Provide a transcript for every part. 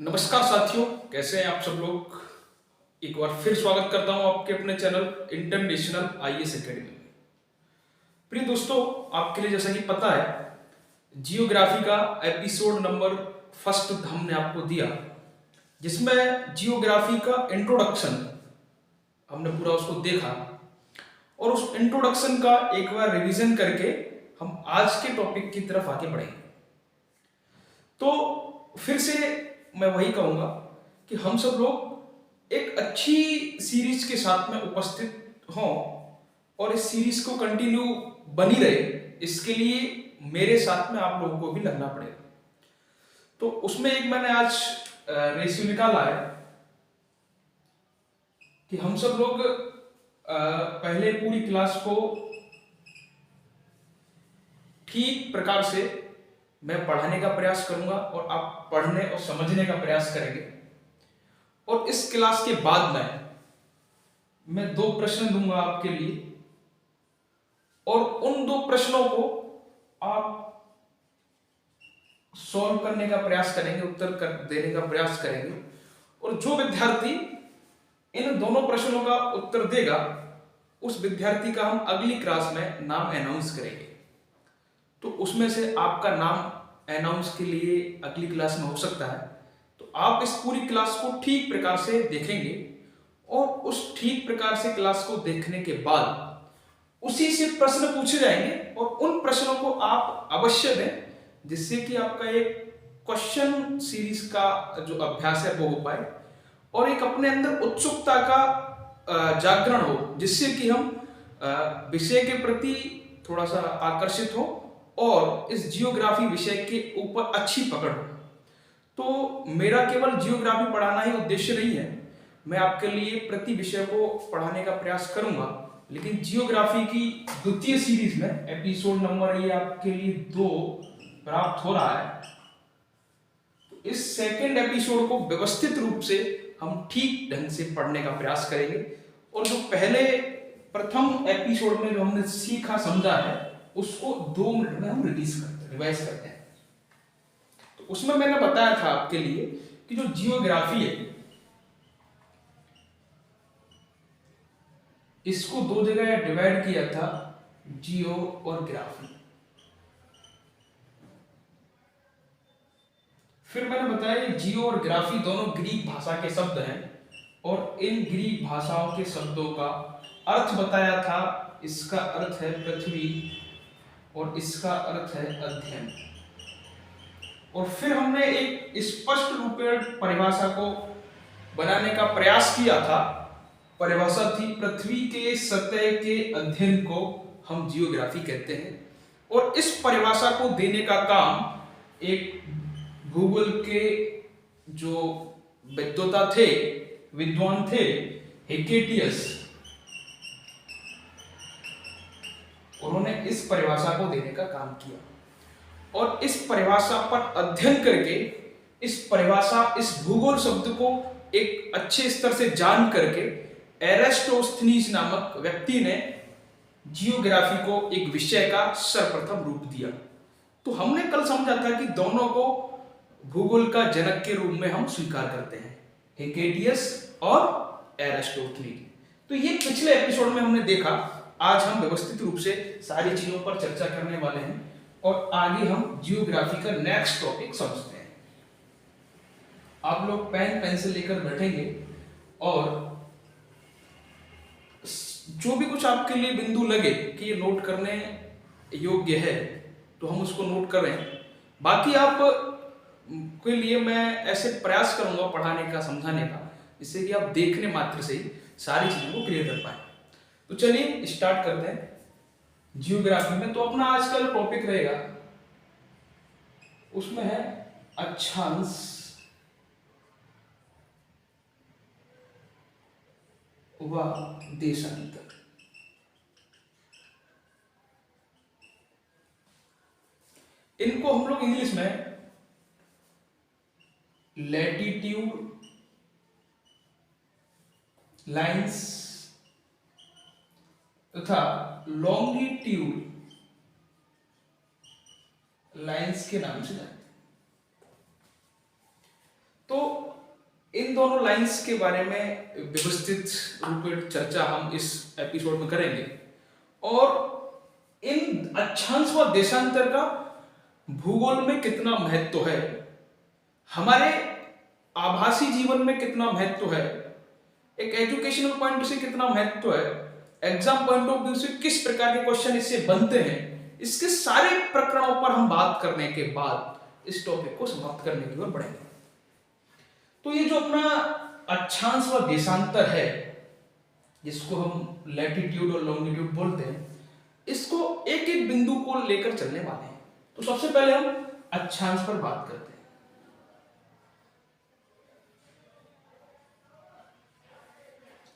नमस्कार साथियों, कैसे हैं आप सब लोग। एक बार फिर स्वागत करता हूं आपके अपने चैनल इंटरनेशनल आईएएस एकेडमी में। प्रिय दोस्तों, आपके लिए जैसा कि पता है, जियोग्राफी का एपिसोड नंबर फर्स्ट हमने आपको दिया, जिसमें जियोग्राफी का इंट्रोडक्शन हमने पूरा उसको देखा और उस इंट्रोडक्शन का एक बार रिवीजन करके हम आज के टॉपिक की तरफ आगे बढ़ेंगे। तो फिर से मैं वही कहूंगा कि हम सब लोग एक अच्छी सीरीज के साथ में उपस्थित हों और इस सीरीज को कंटिन्यू बनी रहे, इसके लिए मेरे साथ में आप लोगों को भी लगना पड़ेगा। तो उसमें एक मैंने आज रेशियो निकाला है कि हम सब लोग पहले पूरी क्लास को ठीक प्रकार से मैं पढ़ाने का प्रयास करूंगा और आप पढ़ने और समझने का प्रयास करेंगे। और इस क्लास के बाद में मैं 2 प्रश्न दूंगा आपके लिए और उन 2 प्रश्नों को आप सॉल्व करने का प्रयास करेंगे, उत्तर देने का प्रयास करेंगे। और जो विद्यार्थी इन दोनों प्रश्नों का उत्तर देगा, उस विद्यार्थी का हम अगली क्लास में नाम अनाउंस करेंगे। तो उसमें से आपका नाम अनाउंस के लिए अगली क्लास में हो सकता है। तो आप इस पूरी क्लास को ठीक प्रकार से देखेंगे और उस ठीक प्रकार से क्लास को देखने के बाद उसी से प्रश्न पूछे जाएंगे और उन प्रश्नों को आप अवश्य दें, जिससे कि आपका एक क्वेश्चन सीरीज का जो अभ्यास है वो हो पाए और एक अपने अंदर उत्सुकता का जागरण हो, जिससे कि हम विषय के प्रति थोड़ा सा आकर्षित हो और इस जियोग्राफी विषय के ऊपर अच्छी पकड़ हो। तो मेरा केवल जियोग्राफी पढ़ाना ही उद्देश्य नहीं है, मैं आपके लिए प्रति विषय को पढ़ाने का प्रयास करूंगा। लेकिन जियोग्राफी की द्वितीय सीरीज में एपिसोड नंबर ये आपके लिए 2 प्राप्त हो रहा है। तो इस सेकंड एपिसोड को व्यवस्थित रूप से हम ठीक ढंग से पढ़ने का प्रयास करेंगे और जो पहले प्रथम एपिसोड में जो हमने सीखा समझा है, उसको 2 मिनट में हम रिवाइज करते हैं। तो उसमें मैंने बताया था आपके लिए कि जो जियोग्राफी है, इसको 2 जगह डिवाइड किया था, जियो और ग्राफी। फिर मैंने बताया जियो और ग्राफी दोनों ग्रीक भाषा के शब्द हैं और इन ग्रीक भाषाओं के शब्दों का अर्थ बताया था। इसका अर्थ है पृथ्वी और इसका अर्थ है अध्ययन। और फिर हमने एक स्पष्ट रूपेण परिभाषा को बनाने का प्रयास किया था। परिभाषा थी, पृथ्वी के सतह के अध्ययन को हम जियोग्राफी कहते हैं। और इस परिभाषा को देने का काम एक भूगोल के जो विद्वान थे हेकेटियस, उन्होंने इस परिभाषा को देने का काम किया और इस परिभाषा पर अध्ययन करके इस भूगोल शब्द को एक अच्छे स्तर से जान करके एरिस्टोस्थनीज नामक व्यक्ति ने जियोग्राफी को एक विषय का सर्वप्रथम रूप दिया। तो हमने कल समझा था कि दोनों को भूगोल का जनक के रूप में हम स्वीकार करते हैं, हेकेटियस और एरिस्टोथनीज। तो ये पिछले एपिसोड में हमने देखा। आज हम व्यवस्थित रूप से सारी चीजों पर चर्चा करने वाले हैं और आगे हम जियोग्राफी का नेक्स्ट टॉपिक समझते हैं। आप लोग पेन पेंसिल लेकर बैठेंगे और जो भी कुछ आपके लिए बिंदु लगे कि ये नोट करने योग्य है, तो हम उसको नोट कर रहे हैं। बाकी आप के लिए मैं ऐसे प्रयास करूंगा पढ़ाने का, समझाने का, जिससे कि आप देखने मात्र से ही सारी चीजों को क्लियर कर पाए। तो चलिए स्टार्ट करते हैं जियोग्राफी में। तो अपना आज का जो टॉपिक रहेगा उसमें है अक्षांश व देशांतर। इनको हम लोग इंग्लिश में लैटिट्यूड लाइंस तथा लॉन्गिट्यूड लाइंस के नाम से जानते हैं। तो इन दोनों लाइंस के बारे में व्यवस्थित रूप में चर्चा हम इस एपिसोड में करेंगे, और इन अक्षांश व देशांतर का भूगोल में कितना महत्व है, हमारे आभासी जीवन में कितना महत्व है, एक एजुकेशनल पॉइंट से कितना महत्व है, एग्जाम पॉइंट ऑफ व्यू से किस प्रकार के क्वेश्चन इससे बनते हैं, इसके सारे प्रकरणों पर हम बात करने के बाद इस टॉपिक को समाप्त करने की ओर बढ़ेंगे। तो ये जो अपना अक्षांश व देशांतर है, जिसको हम लैटिट्यूड और लॉन्गिट्यूड बोलते हैं, इसको एक एक बिंदु को लेकर चलने वाले हैं। तो सबसे पहले हम अक्षांश पर बात करते हैं।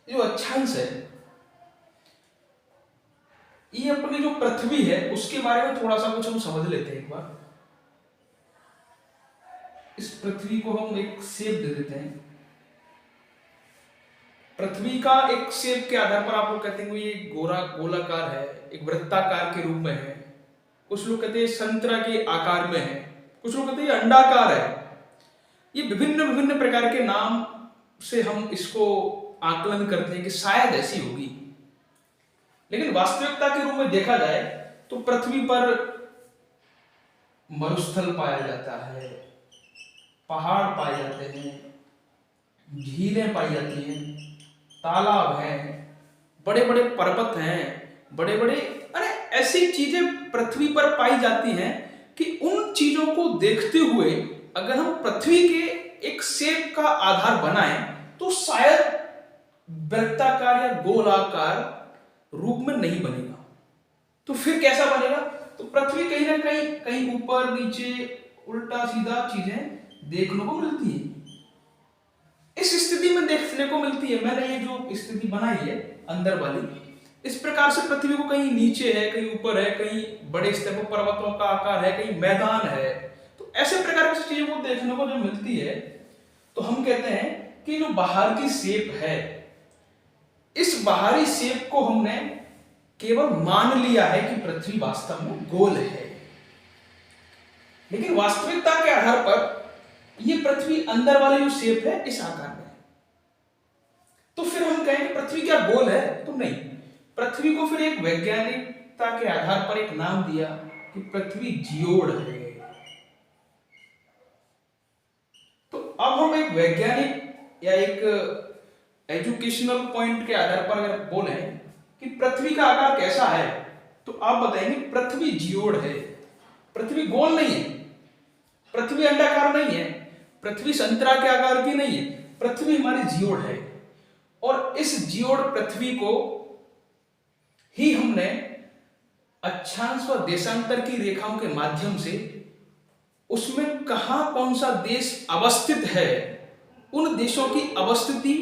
जो अक्षांश है, ये अपनी जो पृथ्वी है उसके बारे में थोड़ा सा कुछ हम समझ लेते हैं एक बार। इस पृथ्वी को हम एक शेप दे देते हैं। पृथ्वी का एक शेप के आधार पर आप लोग कहते हैं ये गोलाकार है, एक वृत्ताकार के रूप में है, कुछ लोग कहते हैं संतरा के आकार में है, कुछ लोग कहते हैं अंडाकार है। ये विभिन्न विभिन्न प्रकार के नाम से हम इसको आकलन करते हैं कि शायद ऐसी होगी, लेकिन वास्तविकता के रूप में देखा जाए तो पृथ्वी पर मरुस्थल पाया जाता है, पहाड़ पाए जाते हैं, झीलें पाई जाती हैं, तालाब हैं, बड़े बड़े पर्वत हैं, बड़े बड़े ऐसी चीजें पृथ्वी पर पाई जाती हैं कि उन चीजों को देखते हुए अगर हम पृथ्वी के एक शेप का आधार बनाएं तो शायद वृत्ताकार या गोलाकार रूप में नहीं बनेगा। तो फिर कैसा बनेगा? तो पृथ्वी कहीं ना कहीं ऊपर नीचे उल्टा सीधा चीजें देखने को मिलती है। इस स्थिति में देखने को मिलती है। मैंने ये जो स्थिति बनाई है अंदर वाली, इस प्रकार से पृथ्वी को कहीं नीचे है, कहीं ऊपर है, कहीं बड़े स्तर पर पर्वतों का आकार है, कहीं मैदान है। तो ऐसे प्रकार की चीजों को देखने को जो मिलती है, तो हम कहते हैं कि जो बाहर की शेप है, इस बाहरी शेप को हमने केवल मान लिया है कि पृथ्वी वास्तव में गोल है, लेकिन वास्तविकता के आधार पर ये पृथ्वी अंदर वाली जो शेप है इस आकार में है। तो फिर हम कहेंगे पृथ्वी क्या गोल है? तो नहीं, पृथ्वी को फिर एक वैज्ञानिकता के आधार पर एक नाम दिया कि पृथ्वी जियोड है। तो अब हम एक वैज्ञानिक या एक एजुकेशनल पॉइंट के आधार पर अगर बोले कि पृथ्वी का आकार कैसा है, तो आप बताएंगे पृथ्वी जियोड है। पृथ्वी गोल नहीं है, पृथ्वी अंडाकार नहीं है, पृथ्वी संतरा के आकार की नहीं है, पृथ्वी हमारी जियोड है। और इस जियोड पृथ्वी को ही हमने अक्षांश व देशांतर की रेखाओं के माध्यम से उसमें कहां कौन सा देश अवस्थित है, उन देशों की अवस्थिति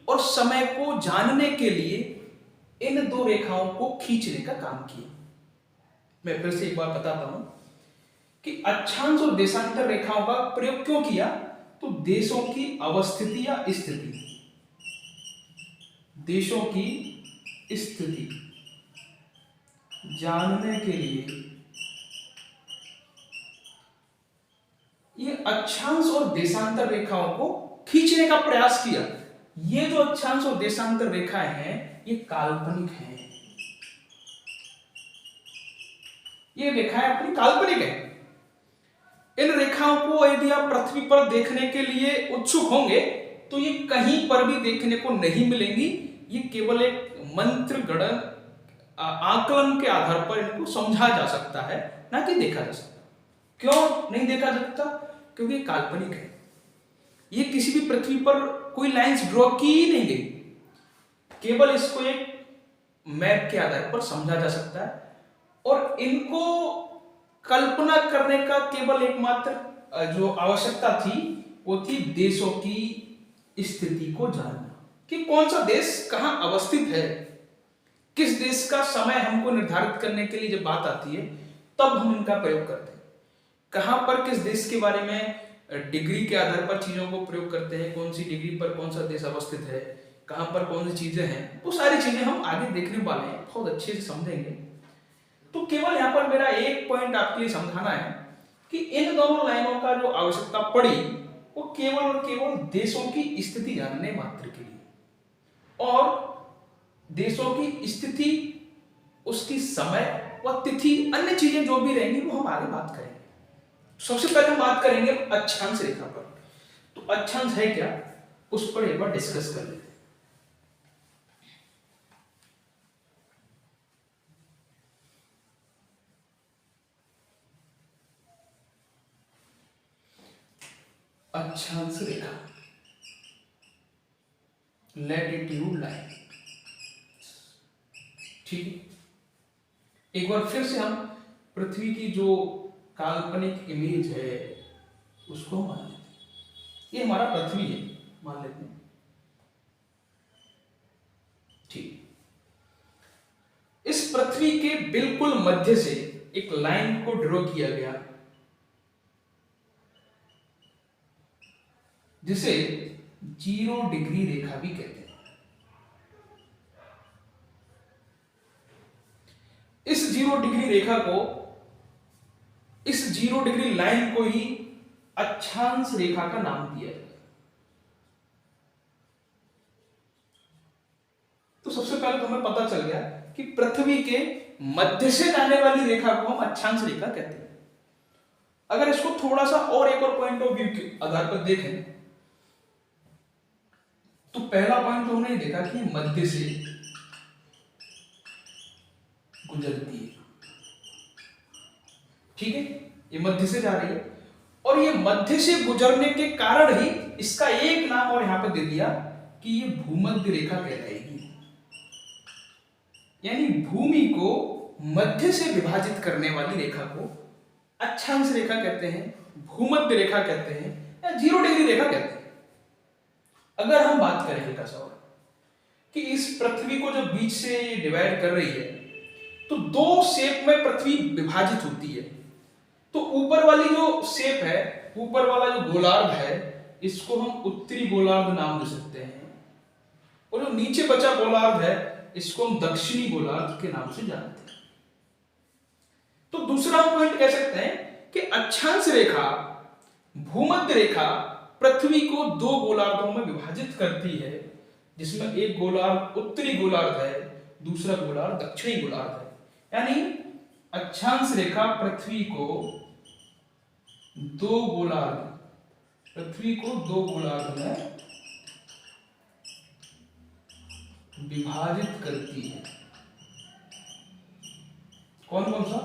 और समय को जानने के लिए इन दो रेखाओं को खींचने का काम किया। मैं फिर से एक बार बताता हूं कि अक्षांश और देशांतर रेखाओं का प्रयोग क्यों किया। तो देशों की अवस्थिति या स्थिति, देशों की स्थिति जानने के लिए ये अक्षांश और देशांतर रेखाओं को खींचने का प्रयास किया। ये जो अक्षांश और देशांतर रेखाएं हैं ये काल्पनिक हैं, ये रेखाएं अपनी काल्पनिक है। इन रेखाओं को यदि आप पृथ्वी पर देखने के लिए उत्सुक होंगे तो ये कहीं पर भी देखने को नहीं मिलेंगी। ये केवल एक मंत्र गणन आकलन के आधार पर इनको समझा जा सकता है, ना कि देखा जा सकता। क्यों नहीं देखा जा सकता? क्योंकि ये काल्पनिक है। ये किसी भी पृथ्वी पर कोई लाइंस ड्रॉ की ही नहीं गई, केवल इसको एक मैप के आधार पर समझा जा सकता है। और इनको कल्पना करने का केवल एकमात्र जो आवश्यकता थी वो थी देशों की स्थिति को जानना, कि कौन सा देश कहां अवस्थित है। किस देश का समय हमको निर्धारित करने के लिए जब बात आती है तब हम इनका प्रयोग करते हैं। कहां पर किस देश के बारे में डिग्री के आधार पर चीजों को प्रयोग करते हैं, कौन सी डिग्री पर कौन सा देश अवस्थित है, कहां पर कौन सी चीजें हैं, वो सारी चीजें हम आगे देखने वाले हैं, बहुत अच्छे से समझेंगे। तो केवल यहां पर मेरा एक पॉइंट आपके लिए समझाना है कि इन दोनों लाइनों का जो आवश्यकता पड़ी वो केवल और केवल देशों की स्थिति जानने मात्र के लिए, और देशों की स्थिति, उसकी समय व तिथि, अन्य चीजें जो भी रहेंगी वो हम आगे बात करेंगे। सबसे पहले हम बात करेंगे अक्षांश रेखा पर। तो अक्षांश है क्या, उस पर एक बार डिस्कस कर लेते हैं। अक्षांश रेखा, लैटिट्यूड लाइन, ठीक। एक बार फिर से हम पृथ्वी की जो काल्पनिक इमेज है उसको मान लेते हैं। ये हमारा पृथ्वी है, मान लेते हैं, ठीक। इस पृथ्वी के बिल्कुल मध्य से एक लाइन को ड्रॉ किया गया, जिसे 0 डिग्री रेखा भी कहते हैं। इस 0 डिग्री रेखा को, इस 0 डिग्री लाइन को ही अक्षांश रेखा का नाम दिया है। तो सबसे पहले तो हमें पता चल गया कि पृथ्वी के मध्य से जाने वाली रेखा को हम अक्षांश रेखा कहते हैं। अगर इसको थोड़ा सा और एक और पॉइंट ऑफ व्यू के आधार पर देखें, तो पहला पॉइंट तो हमने देखा कि मध्य से गुजरती है, ठीक है, ये मध्य से जा रही है, और ये मध्य से गुजरने के कारण ही इसका एक नाम और यहां पे दे दिया कि ये भूमध्य रेखा कहलाएगी। यानी भूमि को मध्य से विभाजित करने वाली रेखा को अक्षांश रेखा कहते हैं, भूमध्य रेखा कहते हैं, या 0 डिग्री रेखा कहते हैं। अगर हम बात करें हल्का सा कि इस पृथ्वी को जो बीच से डिवाइड कर रही है, तो 2 शेप में पृथ्वी विभाजित होती है। तो ऊपर वाली जो शेप है, ऊपर वाला जो गोलार्ध है, इसको हम उत्तरी गोलार्ध नाम दे सकते हैं, और जो नीचे बचा गोलार्ध है, इसको हम दक्षिणी गोलार्ध के नाम से जानते हैं। तो दूसरा हम पॉइंट कह सकते हैं कि अक्षांश रेखा, भूमध्य रेखा पृथ्वी को 2 गोलार्धों में विभाजित करती है, जिसमें एक गोलार्ध उत्तरी गोलार्ध है, दूसरा गोलार्ध दक्षिणी गोलार्ध है। यानी अक्षांश रेखा पृथ्वी को 2 गोलार्ध, पृथ्वी को 2 गोलार्ध में विभाजित करती है। कौन कौन सा?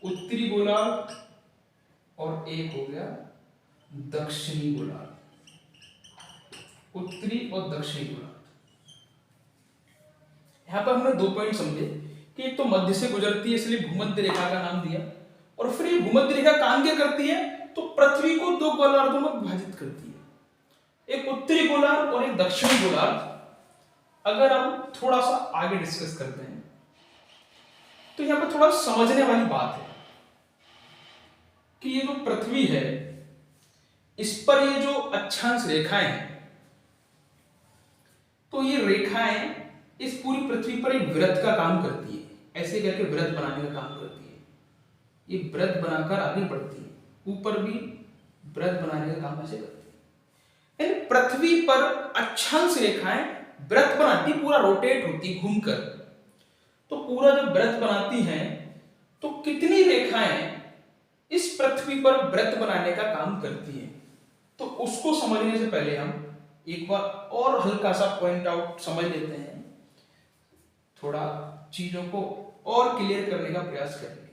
उत्तरी गोलार्ध और एक हो गया दक्षिणी गोलार्ध, उत्तरी और दक्षिणी गोलार्ध। यहां पर हमने 2 पॉइंट समझे कि एक तो मध्य से गुजरती है, इसलिए भूमध्य रेखा का नाम दिया, और फिर ये भूमध्य रेखा काम क्या करती है, तो पृथ्वी को 2 गोलार्धों में विभाजित करती है, एक उत्तरी गोलार्ध और एक दक्षिणी गोलार्ध। अगर हम थोड़ा सा आगे डिस्कस करते हैं, तो यहां पर थोड़ा समझने वाली बात है कि ये जो पृथ्वी है, इस पर ये जो अक्षांश रेखाएं हैं, तो ये रेखाएं इस पूरी पृथ्वी पर एक वृत्त का काम करती है, ऐसे करके वृत्त बनाने का काम करती है। ये वृत्त बनाकर आगे बढ़ती है, ऊपर भी वृत्त बनाने का काम ऐसे करती है। यानी पृथ्वी पर अक्षांश रेखाएं वृत्त बनाती, पूरा रोटेट होती घूमकर। तो पूरा जब वृत्त बनाती हैं, तो कितनी रेखाएं इस पृथ्वी पर वृत्त बनाने का काम करती हैं, तो उसको समझने से पहले हम एक बार और हल्का सा पॉइंट आउट समझ लेते हैं, थोड़ा चीजों को और क्लियर करने का प्रयास करेंगे।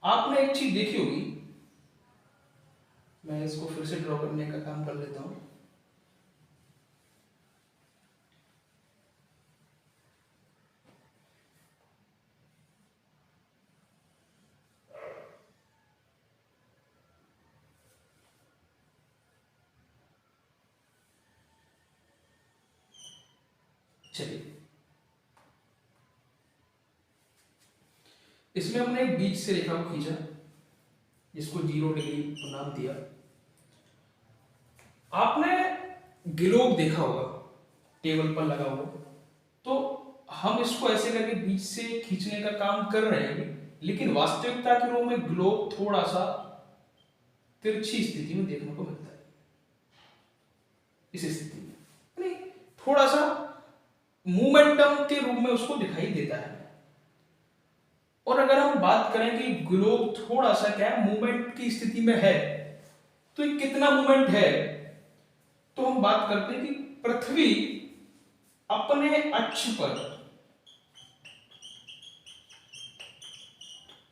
आपने एक चीज देखी होगी, मैं इसको फिर से ड्रॉ करने का काम कर लेता हूं। चलिए, इसमें हमने एक बीच से रेखा को खींचा, जिसको 0 डिग्री नाम दिया। आपने ग्लोब देखा होगा टेबल पर लगा हुआ, तो हम इसको ऐसे करके बीच से खींचने का काम कर रहे हैं, लेकिन वास्तविकता के रूप में ग्लोब थोड़ा सा तिरछी स्थिति में देखने को मिलता है। इस स्थिति में यानी थोड़ा सा मोमेंटम के रूप में उसको दिखाई देता है। और अगर हम बात करें कि ग्लोब थोड़ा सा क्या है मूवमेंट की स्थिति में है, तो ये कितना मूवमेंट है, तो हम बात करते हैं कि पृथ्वी अपने अक्ष पर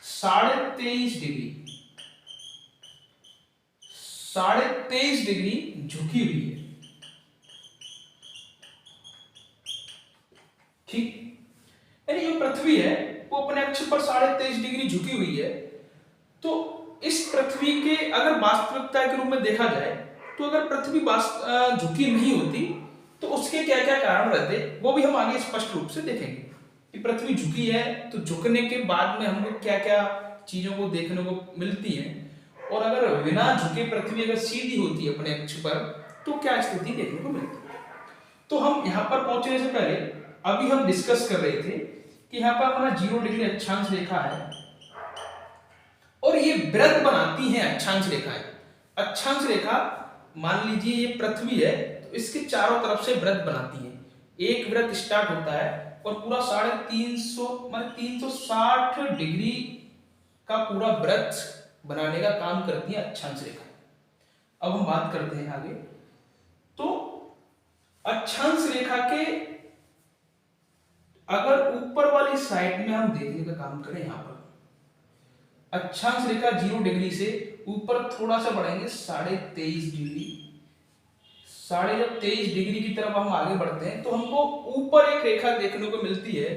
23.5 डिग्री झुकी हुई है। ठीक, यानी जो पृथ्वी है वो अपने अक्ष पर 23.5 डिग्री झुकी हुई है। तो इस पृथ्वी के अगर वास्तविकता के रूप में देखा जाए, तो अगर पृथ्वी झुकी नहीं होती तो उसके क्या क्या कारण रहते, वो भी हम आगे स्पष्ट रूप से देखेंगे कि पृथ्वी झुकी है तो झुकने के बाद में हमको क्या क्या चीजों को देखने को मिलती है, और अगर बिना झुके पृथ्वी अगर सीधी होती है अपने अक्ष पर तो क्या स्थिति देखने को मिलती है। तो हम यहाँ पर पहुंचने से पहले अभी हम डिस्कस कर रहे थे कि यहाँ पर हमारा 0 डिग्री अक्षांश रेखा है और ये वृत्त बनाती है अक्षांश रेखाएं। अक्षांश रेखा मान लीजिए ये पृथ्वी है तो इसके चारों तरफ से वृत्त बनाती है। एक वृत्त स्टार्ट होता है और पूरा 360 डिग्री का पूरा वृत्त बनाने का काम करती है अक्षांश रेखा। अब हम बात करते हैं आगे। तो अक्षांश रेखा के अगर ऊपर वाली साइड में हम देखने का काम करें, यहां पर अक्षांश रेखा 0 डिग्री से ऊपर थोड़ा सा बढ़ेंगे 23.5 डिग्री। 23.5 डिग्री की तरफ हम आगे बढ़ते हैं तो हमको ऊपर एक रेखा देखने को मिलती है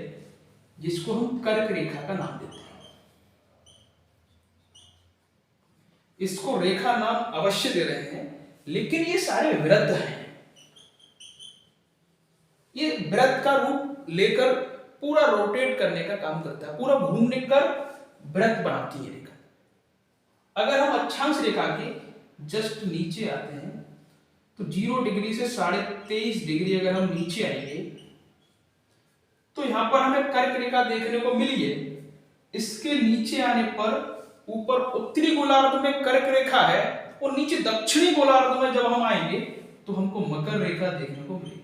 जिसको हम कर्क रेखा का नाम देते हैं। इसको रेखा नाम अवश्य दे रहे हैं, लेकिन ये सारे वृत्त हैं। ये वृत्त का रूप लेकर पूरा रोटेट करने का काम करता है, पूरा घूमने कर वृत्त बनाती है रेखा। अगर हम अक्षांश रेखा के जस्ट नीचे आते हैं तो 0 डिग्री से 23.5 डिग्री अगर हम नीचे आएंगे तो यहां पर हमें कर्क रेखा देखने को मिली है। इसके नीचे आने पर ऊपर उत्तरी गोलार्ध में कर्क रेखा है और नीचे दक्षिणी गोलार्ध में जब हम आएंगे तो हमको मकर रेखा देखने को मिलेगी।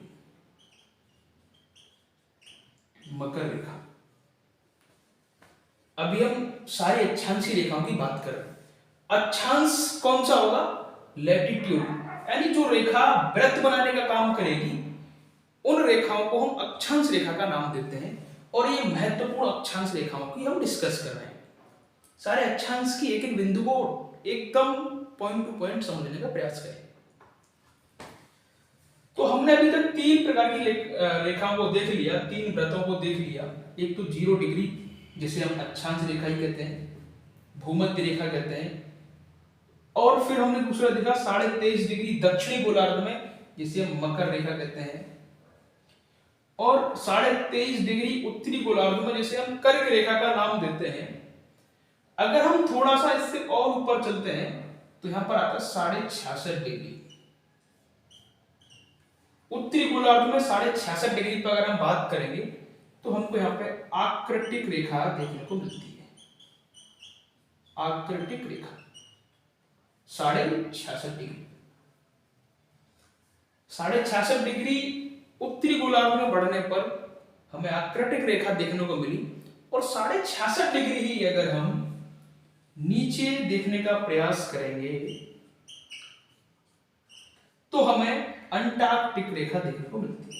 मकर रेखा। अभी हम सारी अक्षांशी रेखाओं की बात कर रहे हैं। अक्षांश कौन सा होगा? लैटिट्यूड, यानी जो रेखा वृत्त बनाने का काम करेगी उन रेखाओं को हम अक्षांश रेखा का नाम देते हैं। और ये महत्वपूर्ण अक्षांश रेखाओं की हम डिस्कस कर रहे हैं। सारे अक्षांश की एक एक बिंदु को एकदम पॉइंट टू पॉइंट समझने का प्रयास करें। तो हमने अभी तक 3 प्रकार की रेखाओं को देख लिया, 3 वृत्तों को देख लिया। एक तो 0 डिग्री जिसे हम अक्षांश रेखा ही कहते हैं, भूमध्य रेखा कहते हैं, और फिर हमने दूसरा देखा 23.5 डिग्री दक्षिणी गोलार्ध में जिसे हम मकर रेखा कहते हैं, और 23.5 डिग्री उत्तरी गोलार्ध में जिसे हम कर्क रेखा का नाम देते हैं। अगर हम थोड़ा सा इससे और ऊपर चलते हैं तो यहां पर आता है 66.5 डिग्री। उत्तरी गोलार्ध में 66.5 डिग्री पर अगर हम बात करेंगे तो हमको यहाँ पे आकृतिक रेखा देखने को मिलती है। आकृतिक रेखा 66.5 डिग्री। 66.5 डिग्री उत्तरी गोलार्ध में बढ़ने पर हमें आकृतिक रेखा देखने को मिली। और 66.5 डिग्री ही अगर हम नीचे देखने का प्रयास करेंगे तो हमें अंटार्कटिक रेखा देखने को मिलती है।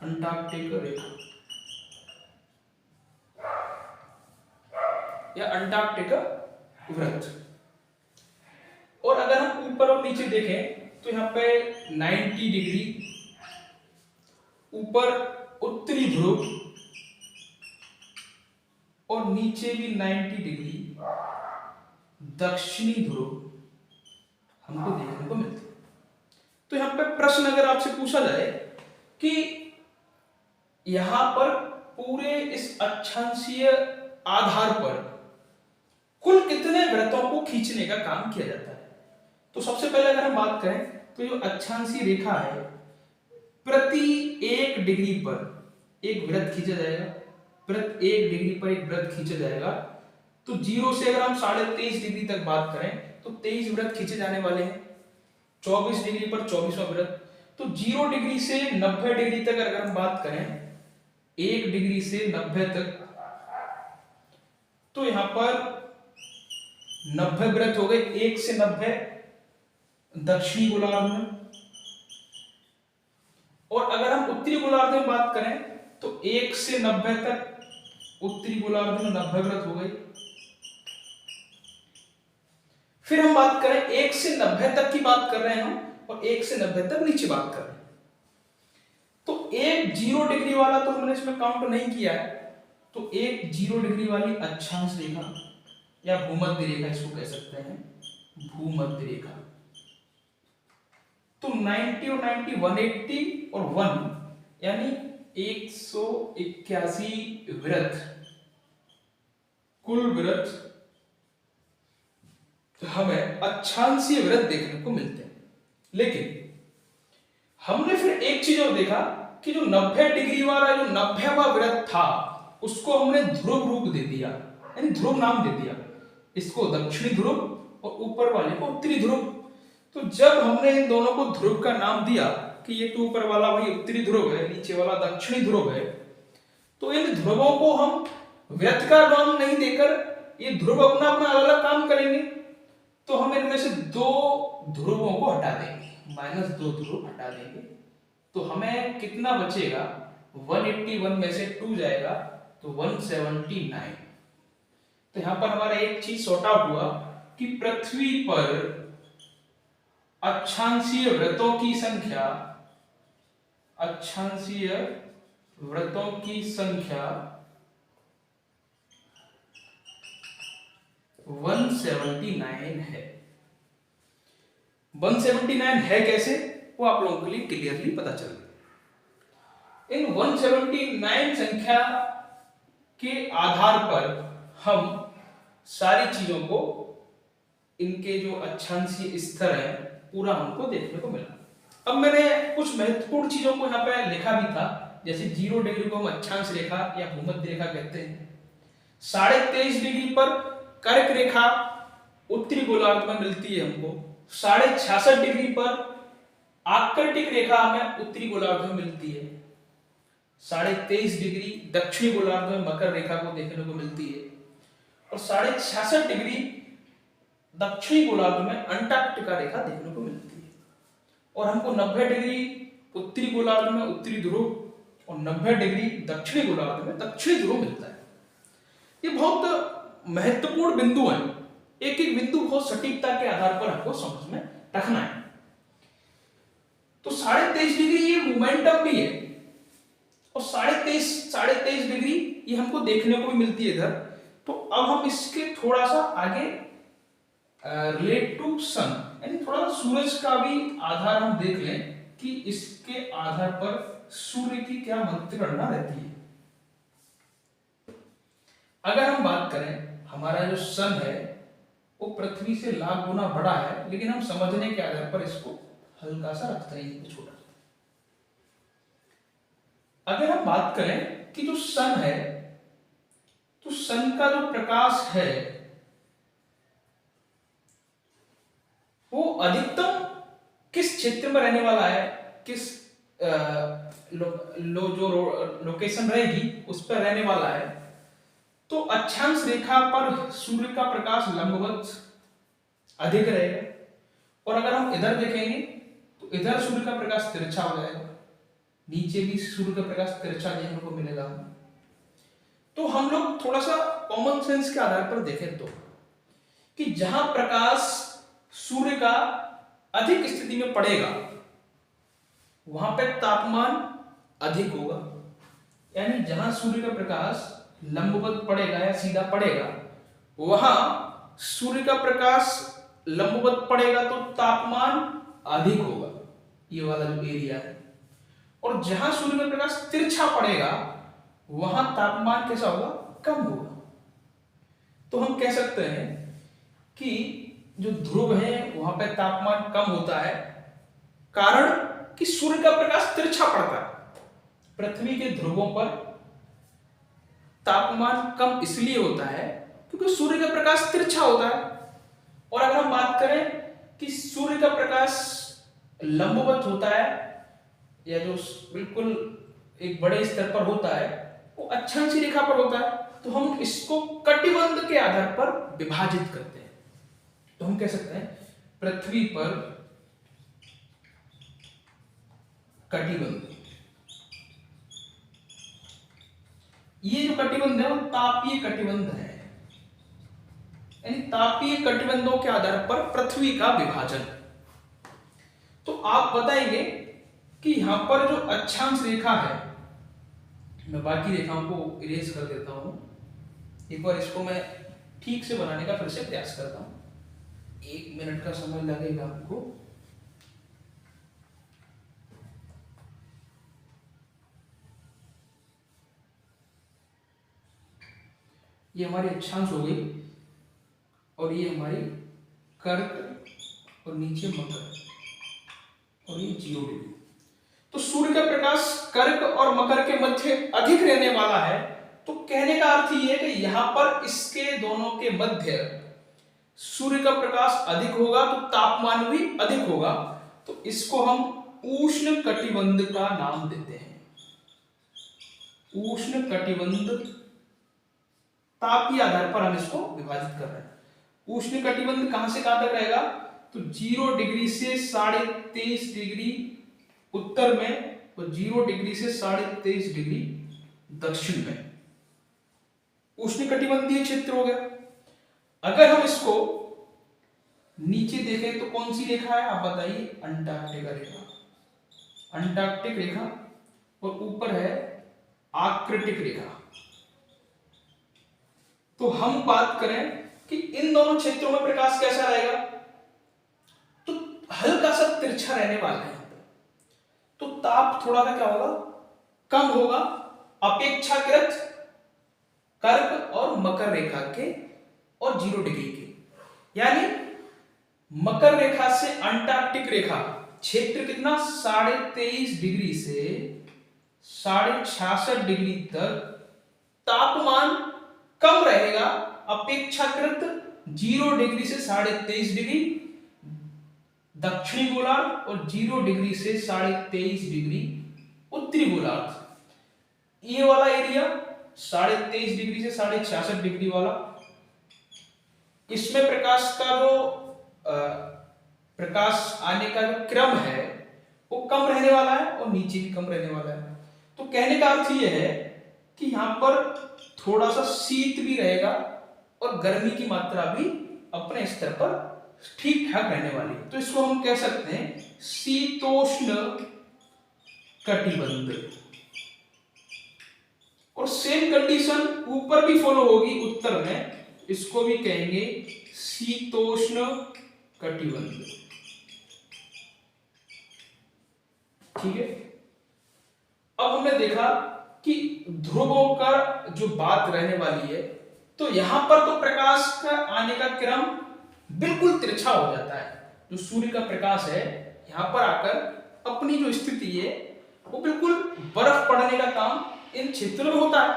अंटार्कटिक रेखा या अंटार्कटिक वृत्त। और अगर हम ऊपर और नीचे देखें तो यहां पे 90 डिग्री ऊपर उत्तरी ध्रुव और नीचे भी 90 डिग्री दक्षिणी ध्रुव हमको देखने को मिलते हैं। तो यहां पे प्रश्न अगर आपसे पूछा जाए कि यहां पर पूरे इस अक्षांशीय आधार पर कुल कितने वृत्तों को खींचने का काम किया जाता है, तो सबसे पहले अगर हम बात करें तो जो अक्षांशीय रेखा है प्रति 1 डिग्री पर एक वृत्त खींचा जाएगा। प्रति 1 डिग्री पर एक वृत्त खींचा जाएगा तो 0 से अगर हम 23.5 डिग्री तक बात करें तो 23 वृत्त खींचे जाने वाले हैं। 24 डिग्री पर 24वां वृत्त। तो 0 डिग्री से 90 डिग्री तक अगर हम बात करें, 1 डिग्री से 90 तक, तो यहां पर 90 वृत्त हो गए। 1 से 90 दक्षिणी गोलार्ध में। और अगर हम उत्तरी गोलार्ध में बात करें तो 1 से 90 तक उत्तरी गोलार्ध में 90 वृत्त हो गई। फिर हम बात करें 1 से 90 तक की बात कर रहे हैं हम, और 1 से 90 तक नीचे बात कर रहे हैं। तो एक 0 डिग्री वाला तो हमने इसमें काउंट नहीं किया है, तो एक 0 डिग्री वाली अक्षांश रेखा या भूमध्य रेखा इसको कह सकते हैं, भूमध्य रेखा। तो 90 और 90 180 और 1 यानी 181 वृत्त, कुल वृत्त हमें अक्षांशीय वृत्त देखने को मिलते हैं। लेकिन हमने फिर एक चीज और देखा कि जो 90 डिग्री वाला जो 90वां वृत्त था उसको हमने ध्रुव रूप दे दिया, यानी ध्रुव नाम दे दिया। इसको दक्षिणी ध्रुव और ऊपर वाले को उत्तरी ध्रुव। तो जब हमने इन दोनों को ध्रुव का नाम दिया कि ये तो ऊपर वाला भाई उत्तरी ध्रुव है, नीचे वाला दक्षिणी ध्रुव है, तो इन ध्रुवों को हम वृत्त का नाम नहीं देकर ये ध्रुव अपना अपना अलग अलग काम करेंगे। तो हम इनमें से 2 ध्रुवों को हटा देंगे, -2 ध्रुव हटा देंगे। तो हमें कितना बचेगा? 181 में से 2 जाएगा तो 179। तो यहां पर हमारा एक चीज सॉर्ट आउट हुआ कि पृथ्वी पर अक्षांशीय वृत्तों की संख्या, अक्षांशीय वृत्तों की संख्या 179 है। 179 है कैसे, वो आप लोगों के लिए क्लियरली पता चल गया। इन 179 संख्या के आधार पर हम सारी चीजों को, इनके जो अक्षांशीय स्तर है पूरा हमको देखने को मिला। अब मैंने कुछ महत्वपूर्ण चीजों को यहाँ पे लिखा भी था, जैसे 0 डिग्री को हम अक्षांश रेखा या भूमध्य रेखा कहते हैं। 23.5 डिग्री पर कर्क रेखा उत्तरी गोलार्ध में मिलती है हमको। 66.5 डिग्री पर आकृतिक रेखा हमें उत्तरी गोलार्ध में मिलती है। 23.5 डिग्री दक्षिणी गोलार्ध में मकर रेखा को देखने को मिलती है। और 66.5 डिग्री दक्षिणी गोलार्ध में अंटार्कटिका रेखा देखने को मिलती है। और हमको 90 डिग्री उत्तरी गोलार्ध में उत्तरी ध्रुव और 90 डिग्री दक्षिणी गोलार्ध में दक्षिणी ध्रुव मिलता है। ये बहुत महत्वपूर्ण बिंदु हैं। एक एक बिंदु बहुत सटीकता के आधार पर हमको समझ में रखना है। तो 23.5 डिग्री ये मोमेंटम भी है, और 23.5 डिग्री ये हमको देखने को भी मिलती है इधर। तो अब हम इसके थोड़ा सा आगे रिलेट टू सन, यानी थोड़ा सूरज का भी आधार हम देख लें कि इसके आधार पर सूर्य की क्या मतगणना रहती है। अगर हम बात करें, हमारा जो सन है वो पृथ्वी से लाख गुना बड़ा है, लेकिन हम समझने के आधार पर इसको हल्का सा रखते हैं, छोटा सा। अगर हम बात करें कि जो सन है, तो सन का जो प्रकाश है वो अधिकतम किस क्षेत्र में रहने वाला है, किस लोकेशन रहेगी उस पर रहने वाला है। तो अक्षांश रेखा पर सूर्य का प्रकाश लंबवत अधिक रहेगा। और अगर हम इधर देखेंगे तो इधर सूर्य का प्रकाश तिरछा हो जाएगा, नीचे भी सूर्य का प्रकाश तिरछा देखने को मिलेगा। तो हम लोग थोड़ा सा कॉमन सेंस के आधार पर देखें तो कि जहां प्रकाश सूर्य का अधिक स्थिति में पड़ेगा वहां पे तापमान अधिक होगा। यानी जहां सूर्य का प्रकाश लंबवत पड़ेगा या सीधा पड़ेगा, वहां सूर्य का प्रकाश लंबवत पड़ेगा तो तापमान अधिक होगा, ये वाला जो एरिया है। और जहां सूर्य का प्रकाश तिरछा पड़ेगा वहां तापमान कैसा होगा, कम होगा। तो हम कह सकते हैं कि जो ध्रुव है वहां पे तापमान कम होता है, कारण कि सूर्य का प्रकाश तिरछा पड़ता है। पृथ्वी के ध्रुवों पर तापमान कम इसलिए होता है क्योंकि क्योंकि सूर्य का प्रकाश तिरछा होता है। और अगर हम बात करें कि सूर्य का प्रकाश लंबवत होता है या जो बिल्कुल एक बड़े स्तर पर होता है वो अक्षांशी रेखा पर होता है, तो हम इसको कटिबंध के आधार पर विभाजित करते हैं। तो हम कह सकते हैं पृथ्वी पर कटिबंध, ये जो कटिबंध है वो तापीय कटिबंध है, यानी तापीय कटिबंधों के आधार पर पृथ्वी का विभाजन। तो आप बताएंगे कि यहां पर जो अक्षांश रेखा है, मैं बाकी रेखाओं को इरेज कर देता हूं, एक बार इसको मैं ठीक से बनाने का फिर से प्रयास करता हूं, 1 मिनट का समय लगेगा आपको। ये हमारी अक्षांश हो गई और ये हमारी कर्क और नीचे मकर और ये 0 डिग्री। तो सूर्य का प्रकाश कर्क और मकर के मध्य अधिक रहने वाला है, तो कहने का अर्थ ये है कि यहां पर इसके दोनों के मध्य सूर्य का प्रकाश अधिक होगा तो तापमान भी अधिक होगा, तो इसको हम उष्ण कटिबंध का नाम देते हैं। उष्ण कटिबंध, तापीय आधार पर हम इसको विभाजित कर रहे हैं। उष्ण कटिबंध कहां से कहां तक रहेगा, तो 0 डिग्री से 23.5 डिग्री उत्तर में और 0 डिग्री से 23.5 डिग्री दक्षिण में उष्ण कटिबंधीय क्षेत्र हो गया। अगर हम इसको नीचे देखें तो कौन सी रेखा है, आप बताइए, अंटार्कटिका रेखा, अंटार्कटिक रेखा, और ऊपर है आर्कटिक रेखा। तो हम बात करें कि इन दोनों क्षेत्रों में प्रकाश कैसा रहेगा, तो हल्का सा तिरछा रहने वाला है, तो ताप थोड़ा सा क्या होगा, कम होगा अपेक्षाकृत कर्क और मकर रेखा के और 0 डिग्री के। यानी मकर रेखा से अंटार्कटिक रेखा क्षेत्र कितना 23.5 डिग्री से 66.5 डिग्री तक तापमान कम रहेगा अपेक्षाकृत 0 डिग्री से 23.5 डिग्री दक्षिणी गोलार्ध और 0 डिग्री से 23.5 डिग्री उत्तरी गोलार्ध। ये वाला एरिया 23.5 डिग्री से 66.5 डिग्री वाला, इसमें प्रकाश का जो प्रकाश आने का जो क्रम है वो कम रहने वाला है और नीचे भी कम रहने वाला है। तो कहने का अर्थ यह है कि यहां पर थोड़ा सा शीत भी रहेगा और गर्मी की मात्रा भी अपने स्तर पर ठीक ठाक रहने वाली है। तो इसको हम कह सकते हैं शीतोष्ण कटिबंध। और सेम कंडीशन ऊपर भी फॉलो होगी उत्तर में, इसको भी कहेंगे शीतोष्ण कटिबंध। ठीक है, अब हमने देखा कि ध्रुवों का जो बात रहने वाली है, तो यहां पर तो प्रकाश का आने का क्रम बिल्कुल तिरछा हो जाता है। जो सूर्य का प्रकाश है यहां पर आकर अपनी जो स्थिति है वो बिल्कुल बर्फ पड़ने का काम इन क्षेत्रों में होता है।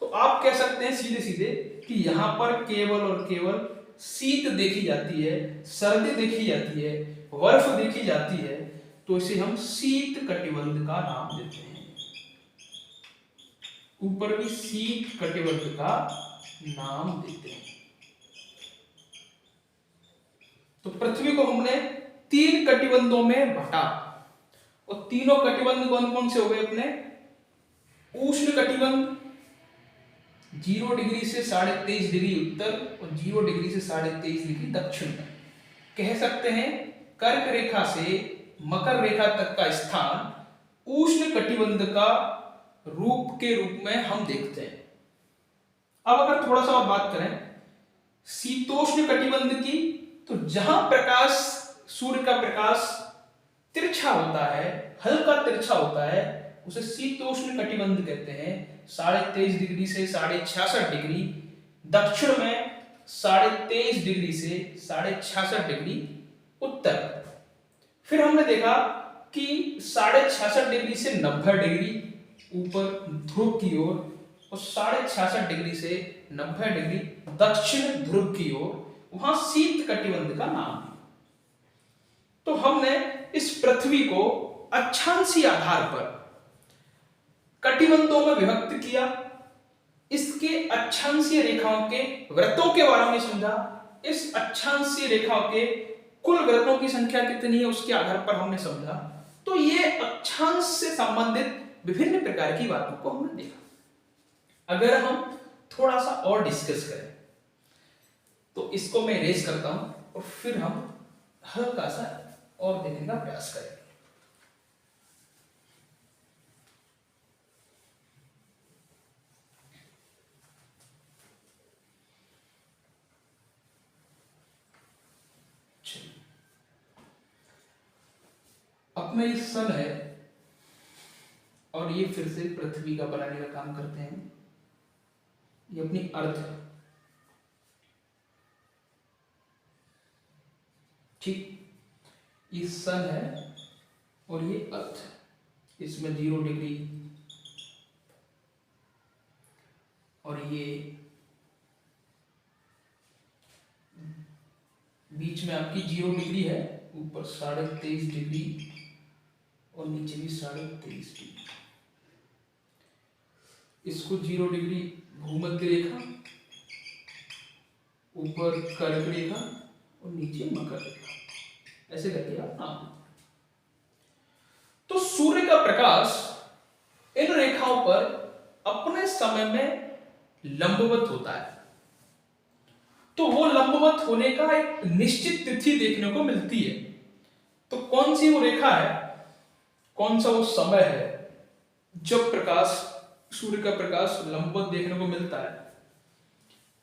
तो आप कह सकते हैं सीधे सीधे कि यहां पर केवल और केवल शीत देखी जाती है, सर्दी देखी जाती है, बर्फ देखी जाती है, तो इसे हम शीत कटिबंध का नाम देते हैं। ऊपर भी शीत कटिबंध का नाम देते हैं। तो पृथ्वी को हमने 3 कटिबंधों में बांटा और तीनों कटिबंध कौन कौन से हो गए अपने, उष्ण कटिबंध 0 डिग्री से 23.5 डिग्री उत्तर और 0 डिग्री से 23.5 डिग्री दक्षिण में। कह सकते हैं कर्क रेखा से मकर रेखा तक का स्थान उष्ण कटिबंध का रूप के रूप में हम देखते हैं। अब अगर थोड़ा सा और बात करें शीतोष्ण कटिबंध की, तो जहां प्रकाश, सूर्य का प्रकाश तिरछा होता है, हल्का तिरछा होता है, उसे शीतोष्ण कटिबंध कहते हैं। 23.5 डिग्री से 66.5 डिग्री दक्षिण में, 23.5 डिग्री से 66.5 डिग्री उत्तर। फिर हमने देखा कि 66.5 डिग्री से 90 डिग्री ऊपर ध्रुव की ओर और 66.5 से 90 डिग्री दक्षिण ध्रुव की ओर, वहां शीत कटिबंध का नाम है। तो हमने इस पृथ्वी को अक्षांशीय आधार पर कटिबंधों में विभक्त किया, इसके अक्षांशीय रेखाओं के वृत्तों के बारे में समझा, इस अक्षांशीय रेखाओं के कुल वृत्तों की संख्या कितनी है उसके आधार पर हमने समझा। तो ये अक्षांश से संबंधित विभिन्न प्रकार की बातों को हमने देखा। अगर हम थोड़ा सा और डिस्कस करें तो इसको मैं इरेज करता हूं और फिर हम हल्का सा और देखने का प्रयास करेंगे। अपना ये सन है और ये फिर से पृथ्वी का बनाने का काम करते हैं। ये अपनी अर्थ है, ठीक। ये सन है और ये अर्थ है, इसमें 0 डिग्री और ये बीच में आपकी 0 डिग्री है, ऊपर 23.5 डिग्री और नीचे भी 23.5 डिग्री। इसको 0 डिग्री भूमध्य रेखा, ऊपर कर्क रेखा और नीचे मकर रेखा, ऐसे करके आप नाम लो। तो सूर्य का प्रकाश इन रेखाओं पर अपने समय में लंबवत होता है। तो वो लंबवत होने का एक निश्चित तिथि देखने को मिलती है। तो कौन सी वो रेखा है, कौन सा वो समय है जब प्रकाश, सूर्य का प्रकाश लंबवत देखने को मिलता है।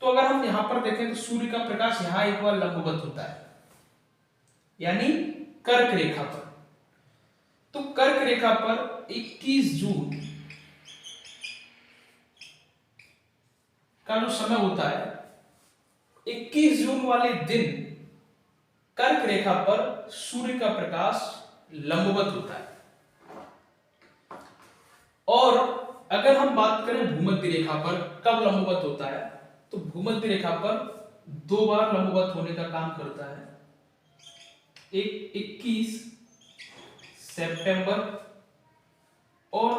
तो अगर हम यहां पर देखें तो सूर्य का प्रकाश यहां एक बार लंबवत होता है, यानी कर्क रेखा पर। तो कर्क रेखा पर 21 जून का जो समय होता है, 21 जून वाले दिन कर्क रेखा पर सूर्य का प्रकाश लंबवत होता है। और अगर हम बात करें भूमध्य रेखा पर कब लंबवत होता है, तो भूमध्य रेखा पर 2 बार लंबवत होने का काम करता है। एक 21 सितंबर और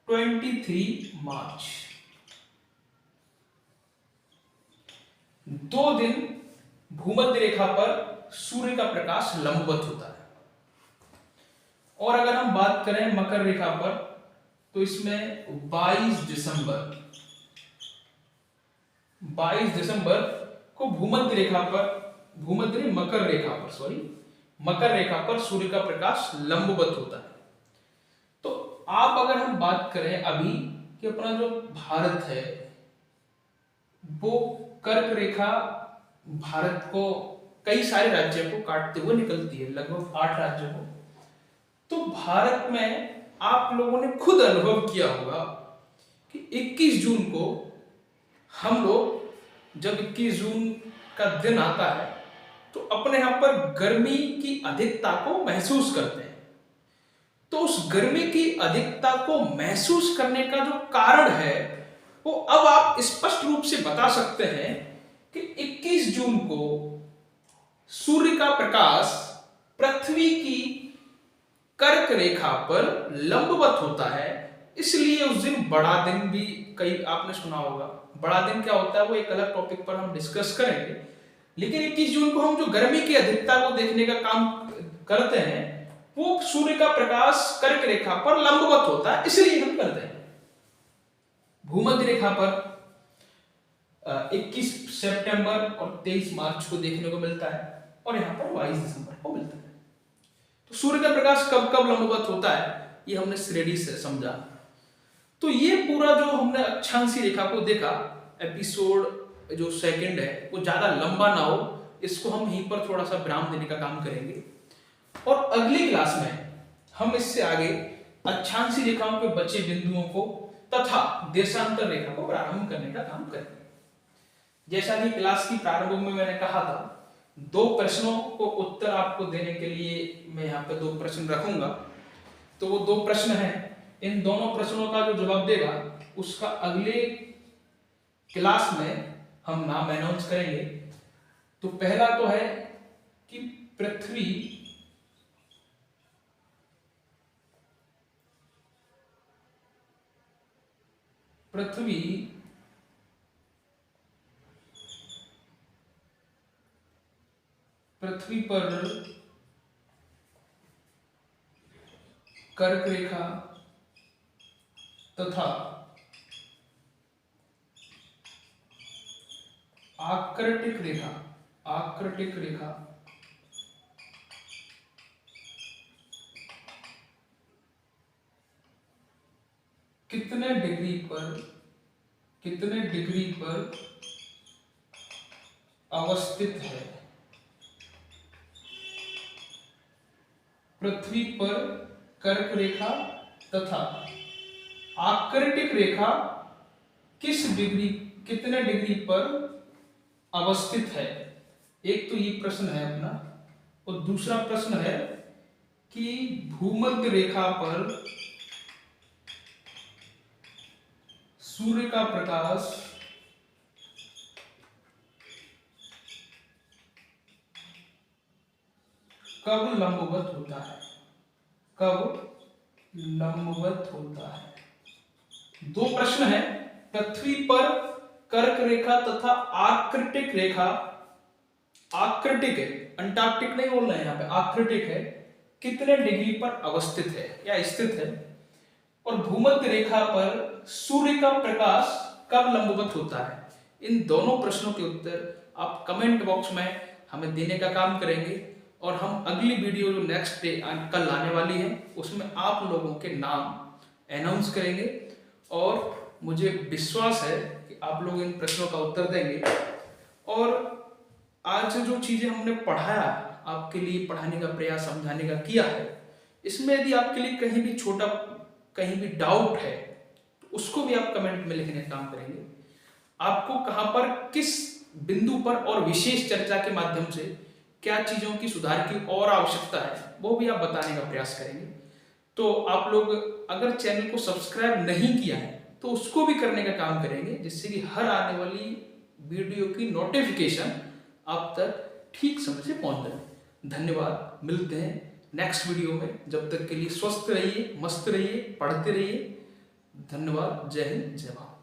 23 मार्च, 2 दिन भूमध्य रेखा पर सूर्य का प्रकाश लंबवत होता है। और अगर हम बात करें मकर रेखा पर तो इसमें 22 दिसंबर को भूमध्य रेखा पर, मकर रेखा पर सूर्य का प्रकाश लंबवत होता है। तो आप अगर हम बात करें अभी कि अपना जो भारत है वो कर्क रेखा भारत को कई सारे राज्यों को काटते हुए निकलती है, लगभग 8 राज्यों को। तो भारत में आप लोगों ने खुद अनुभव किया होगा कि 21 जून को हम लोग, जब 21 जून का दिन आता है तो अपने यहां पर गर्मी की अधिकता को महसूस करते हैं। तो उस गर्मी की अधिकता को महसूस करने का जो कारण है वो अब आप स्पष्ट रूप से बता सकते हैं कि 21 जून को सूर्य का प्रकाश पृथ्वी की कर्क रेखा पर लंबवत होता है, इसलिए उस दिन बड़ा दिन भी, कई आपने सुना होगा। बड़ा दिन क्या होता है वो एक अलग टॉपिक पर हम डिस्कस करेंगे, लेकिन 21 जून को हम जो गर्मी की अधिकता को देखने का काम करते हैं वो सूर्य का प्रकाश कर्क रेखा पर लंबवत होता है, इसलिए हम करते हैं। भूमध्य रेखा पर 21 सितंबर और 23 मार्च को देखने को मिलता है और यहाँ पर 22 दिसंबर को मिलता है। तो सूर्य का प्रकाश कब कब लंबवत होता है ये हमने श्रेणी से समझा। तो ये पूरा जो हमने अक्षांशीय रेखा को देखा, एपिसोड जो सेकंड है वो ज्यादा लंबा ना हो, इसको हम यहीं पर थोड़ा सा विराम देने का काम करेंगे। और अगली क्लास में हम इससे आगे अक्षांशीय रेखाओं के बचे बिंदुओं को तथा देशांतर रेखा को प्रारंभ करने का काम करेंगे। जैसा कि क्लास की प्रारंभ में मैंने कहा था, 2 प्रश्नों को उत्तर आपको देने के लिए मैं यहाँ पे 2 प्रश्न रखूंगा। तो वो 2 प्रश्न हैं, इन दोनों प्रश्नों का जो जवाब देगा उसका अगले क्लास में हम नाम अनाउंस करेंगे। तो पहला तो है कि पृथ्वी पर कर्क रेखा तथा आकृतिक रेखा कितने डिग्री पर अवस्थित है। पृथ्वी पर कर्क रेखा तथा आकृतिक रेखा कितने डिग्री पर अवस्थित है। एक तो ये प्रश्न है अपना, और दूसरा प्रश्न है कि भूमध्य रेखा पर सूर्य का प्रकाश कब लंबवत होता है। दो प्रश्न है, पृथ्वी पर कर्क रेखा तथा आकृतिक रेखा, आकृतिक है, अंटार्कटिक नहीं बोल रहे हैं यहाँ पे, आकृतिक है, कितने डिग्री पर अवस्थित है या स्थित है। और भूमध्य रेखा पर सूर्य का प्रकाश कब लंबवत होता है। इन दोनों प्रश्नों के उत्तर आप कमेंट बॉक्स में हमें देने का काम करेंगे, और हम अगली वीडियो जो नेक्स्ट डे कल आने वाली है उसमें आप लोगों के नाम अनाउंस करेंगे। और मुझे विश्वास है कि आप लोग इन प्रश्नों का उत्तर देंगे। और आज जो चीजें हमने पढ़ाया, आपके लिए पढ़ाने का प्रयास, समझाने का किया है, इसमें यदि आपके लिए कहीं भी डाउट है तो उसको भी आप कमेंट में लिखने का काम करेंगे। आपको कहां पर, किस बिंदु पर और विशेष चर्चा के माध्यम से क्या चीजों की सुधार की और आवश्यकता है, वो भी आप बताने का प्रयास करेंगे। तो आप लोग अगर चैनल को सब्सक्राइब नहीं किया है तो उसको भी करने का काम करेंगे, जिससे कि हर आने वाली वीडियो की नोटिफिकेशन आप तक ठीक समय से पहुंच जाए। धन्यवाद, मिलते हैं नेक्स्ट वीडियो में। जब तक के लिए स्वस्थ रहिए, मस्त रहिए, पढ़ते रहिए। धन्यवाद, जय हिंद, जय भारत।